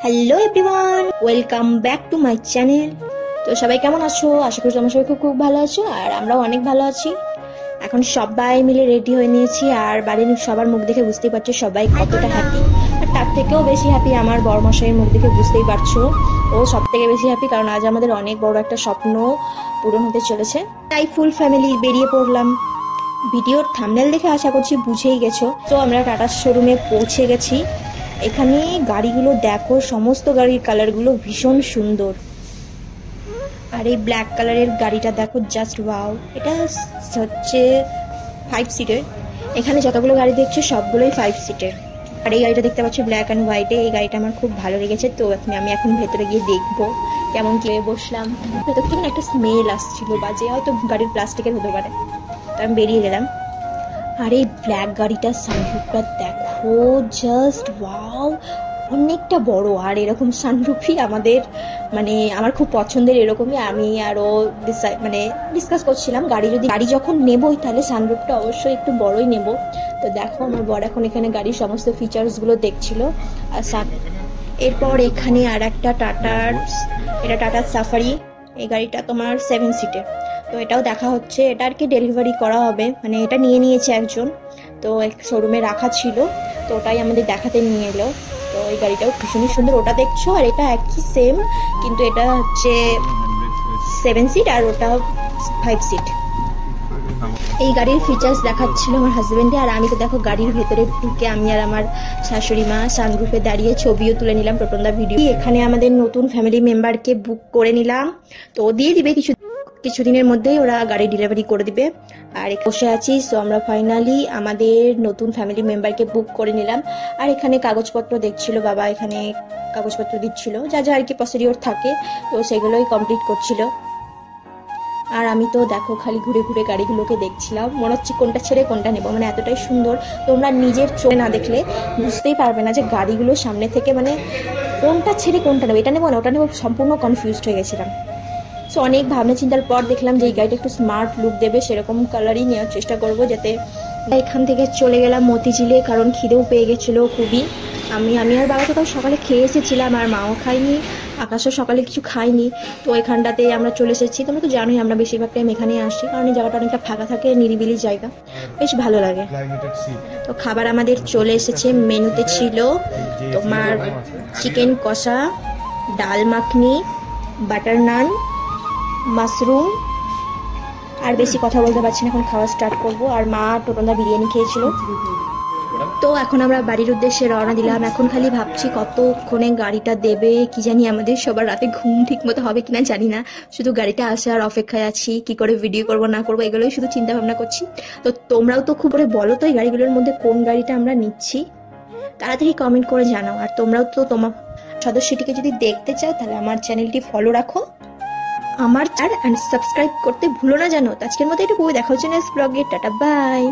Hello everyone, welcome back to my channel. তো সবাই কেমন আছো? আশা করি তোমরা সবাই খুব খুব ভালো আছো, আর আমরাও অনেক ভালো আছি। এখন সবাই মিলে রেডি হয়ে নিয়েছি, আর বাড়ির সবার মুখ দেখে বুঝতেই পারছো সবাই কতটা হ্যাপি। আর তার থেকেও বেশি হ্যাপি আমার বড়মশাইয়ের মুখ দেখে বুঝতেই পারছো, ও সব থেকে বেশি হ্যাপি, কারণ আজ আমাদের অনেক বড় একটা স্বপ্ন পূরণ হতে চলেছে। তাই ফুল ফ্যামিলি বেরিয়ে পড়লাম। ভিডিওর থাম্বনেল দেখে আশা করছি বুঝেই গেছো। তো আমরা টাটার শোরুমে পৌঁছে গেছি। এখানে গাড়িগুলো দেখো, সমস্ত গাড়ির কালারগুলো ভীষণ সুন্দর। আর এই ব্ল্যাক কালারের গাড়িটা দেখো, জাস্ট ওয়াও। এটা হচ্ছে 5 সিটের। এখানে যতগুলো গাড়ি দেখছো সবগুলোই 5 সিটের। আর এই গাড়িটা দেখতে পাচ্ছ ব্ল্যাক অ্যান্ড হোয়াইটে, এই গাড়িটা আমার খুব ভালো লেগেছে। তো আমি এখন ভেতরে গিয়ে দেখবো কেমন কি। বসলাম, ভেতর থেকে একটা স্মেল আসছিল, বাজে হয়তো গাড়ির প্লাস্টিকের হতে পারে। তো আমি বেরিয়ে গেলাম। আর এই ব্ল্যাক গাড়িটার সানরুফটা দেখো, জাস্ট ওয়াও, অনেকটা বড়। আর এরকম সানরুফই আমার খুব পছন্দের। এরকমই আমি আরও ডিসকাস করছিলাম, গাড়ি যখন নেবই তাহলে সানরুফটা অবশ্যই একটু বড়ই নেব। তো দেখো আমার বর এখন এখানে গাড়ির সমস্ত ফিচার্সগুলো দেখছিল। আর এরপর এখানে আর একটা এটা টাটার সাফারি। এই গাড়িটা তোমার 7 সিটের। তো এটাও দেখা হচ্ছে, এটা আর কি ডেলিভারি করা হবে, এটা নিয়ে নিয়েছে একজন। তো এক শোরুমে রাখা ছিল, তো ওটাই আমাদের দেখাতে নিয়ে এলো। তো এই গাড়িটাও ভীষণই সুন্দর, ওটা দেখছো। আর এটা একই সেম, কিন্তু এটা হচ্ছে 7 সিট আর ওটা 5 সিট। এই গাড়ির ফিচার্স দেখাচ্ছিল আমার হাজবেন্ডে, আর আমি তো দেখো গাড়ির ভেতরে ঢুকে আমি আর আমার শাশুড়ি মা সানরুফে দাঁড়িয়ে ছবিও তুলে নিলাম, টোটনদা ভিডিও। এখানে আমাদের নতুন ফ্যামিলি মেম্বারকে বুক করে নিলাম, তো ও দিয়ে দিবে কিছুদিনের মধ্যেই, ওরা গাড়ি ডেলিভারি করে দিবে। আর বসে আছি। সো আমরা ফাইনালি আমাদের নতুন ফ্যামিলি মেম্বারকে বুক করে নিলাম। আর এখানে কাগজপত্র দেখছিল বাবা, এখানে কাগজপত্র দিচ্ছিল, যা যা আর কি প্রসিডিওর থাকে, তো সেগুলোই কমপ্লিট করছিল। আর আমি তো দেখো খালি ঘুরে ঘুরে গাড়িগুলোকে দেখছিলাম, মনে হচ্ছে কোনটা ছেড়ে কোনটা নেবো, এতটাই সুন্দর। তোমরা নিজের চোখে না দেখলে বুঝতেই পারবে না যে গাড়িগুলো সামনে থেকে কোনটা ছেড়ে কোনটা নেবো, এটা নেবো না ওটা নেবো, সম্পূর্ণ কনফিউজড হয়ে গেছিলাম। সো অনেক ভাবনা চিন্তার পর দেখলাম যে এই গাড়িটা একটু স্মার্ট লুক দেবে, সেরকম কালারই নেওয়ার চেষ্টা করবো। যাতে এখান থেকে চলে গেলাম মতিঝিলে, কারণ খিদেও পেয়ে গেছিলো খুবই। আমি আর বাবা তো সকালে খেয়ে এসেছিলাম, আর মাও খাইনি, আকাশও সকালে কিছু খাইনি। তো এখানটাতে আমরা চলে এসেছি। তোমরা তো জানোই আমরা বেশিরভাগ টাইম এখানে আসি, কারণ এই জায়গাটা অনেকটা ফাঁকা থাকে, নিরিবিলি জায়গা, বেশ ভালো লাগে। তো খাবার আমাদের চলে এসেছে। মেনুতে ছিল তোমার চিকেন কষা, ডাল মাখনি, বাটার নান, মাশরুম। আর বেশি কথা বলতে পারছি না, এখন খাওয়া স্টার্ট করবো। আর মা টোটনদা বিরিয়ানি খেয়েছিল। তো এখন আমরা বাড়ির উদ্দেশ্যে রওনা দিলাম। এখন খালি ভাবছি কতক্ষণে গাড়িটা দেবে, কি জানি আমাদের সবার রাতে ঘুম ঠিক মতো হবে কিনা জানি না। শুধু গাড়িটা আসার অপেক্ষায় আছি, কি করে ভিডিও করবো না করবো এগুলোই শুধু চিন্তা ভাবনা করছি। তো তোমরাও তো খুব করে বলো তো এই গাড়িগুলোর মধ্যে কোন গাড়িটা আমরা নিচ্ছি, তাড়াতাড়ি কমেন্ট করে জানাও। আর তোমরাও তো তোমার সদস্যটিকে যদি দেখতে চাও তাহলে আমার চ্যানেলটি ফলো রাখো, আমার সাবস্ক্রাইব করতে ভুলো না জানো। আজকের মতো এটুকু, দেখা হচ্ছে নেক্সট ব্লগে। Tata bye.